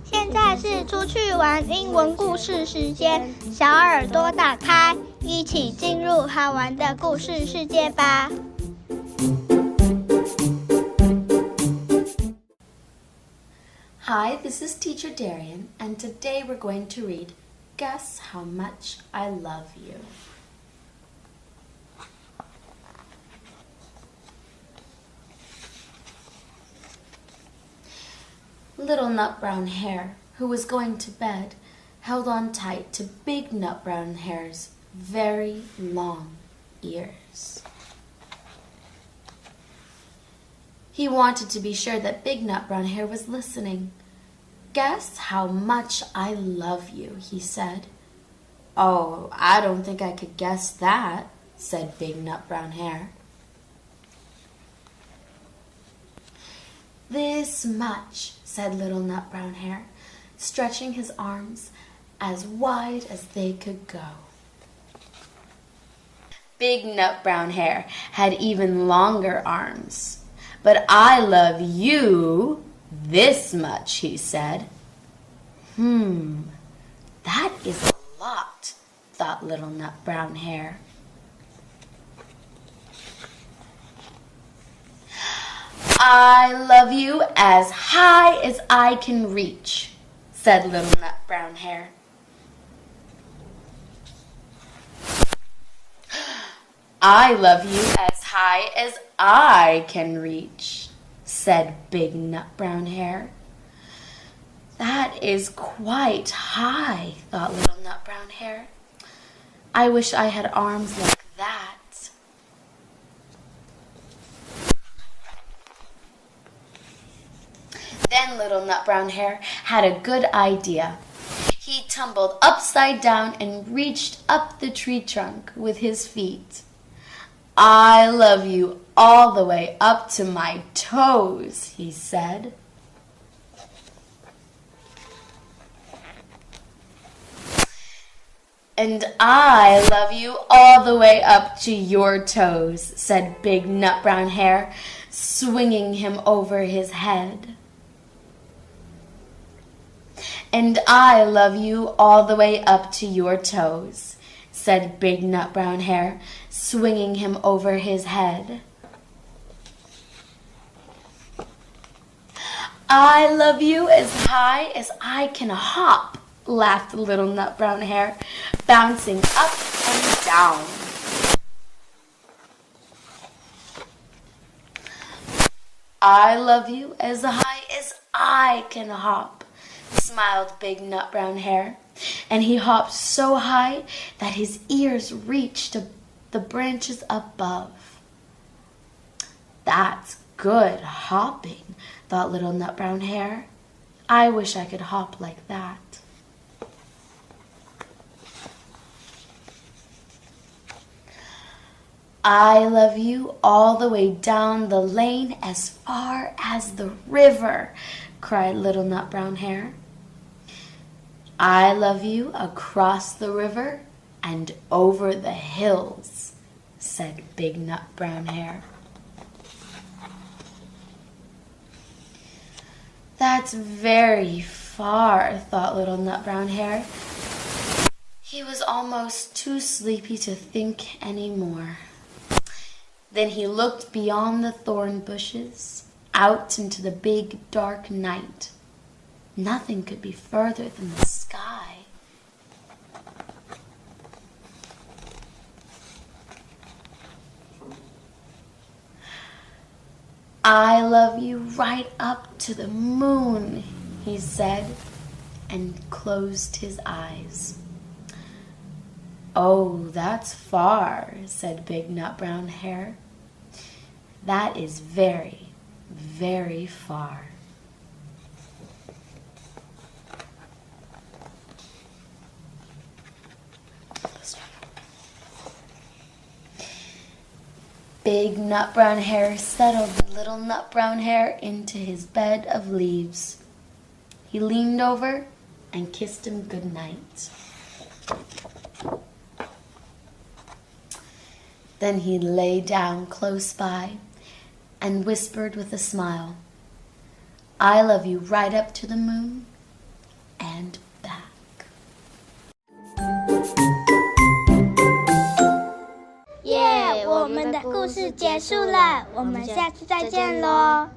现在是出去玩英文故事时间，小耳朵打开，一起进入好玩的故事世界吧。Hi, this is Teacher Darian, and today we're going to read Guess How Much I Love You. Little Nut Brown Hare, who was going to bed, held on tight to Big Nut Brown Hare's very long ears. He wanted to be sure that Big Nut Brown Hare was listening. "Guess how much I love you," he said. "Oh, I don't think I could guess that," said Big Nut Brown Hare. "This much," said Little Nut Brown Hare, stretching his arms as wide as they could go. Big Nut Brown Hare had even longer arms. "But I love you this much," he said. That is a lot," thought Little Nut Brown Hare. "I love you as high as I can reach," said Little Nut Brown Hare. "I love you as high as I can reach," said Big Nut Brown Hare. "That is quite high," thought Little Nut Brown Hare. "I wish I had arms like that." Then Little Nut Brown Hare had a good idea. He tumbled upside down and reached up the tree trunk with his feet. "I love you all the way up to my toes," he said. "And I love you all the way up to your toes," said Big Nut Brown Hare, swinging him over his head. "And I love you all the way up to your toes," said Big Nut Brown Hare, swinging him over his head. "I love you as high as I can hop," laughed Little Nut Brown Hare, bouncing up and down. "I love you as high as I can hop," smiled Big Nut Brown Hare, and he hopped so high that his ears reached to the branches above. "That's good hopping," thought Little Nut Brown Hare. "I wish I could hop like that." "I love you all the way down the lane as far as the river," cried Little Nut Brown Hare. "I love you across the river and over the hills," said Big Nut Brown Hare. "That's very far," thought Little Nut Brown Hare. He was almost too sleepy to think any more. Then he looked beyond the thorn bushes, out into the big dark night. Nothing could be further than the sky. "I love you right up to the moon," he said, and closed his eyes. "Oh, that's far," said Big Nut Brown Hare. "That is very, very far." Big Nut Brown Hare settled Little Nut Brown Hare into his bed of leaves. He leaned over and kissed him good night. Then he lay down close by and whispered with a smile, "I love you right up to the moon and back." 耶，我们的故事结束了，我们下次再见喽。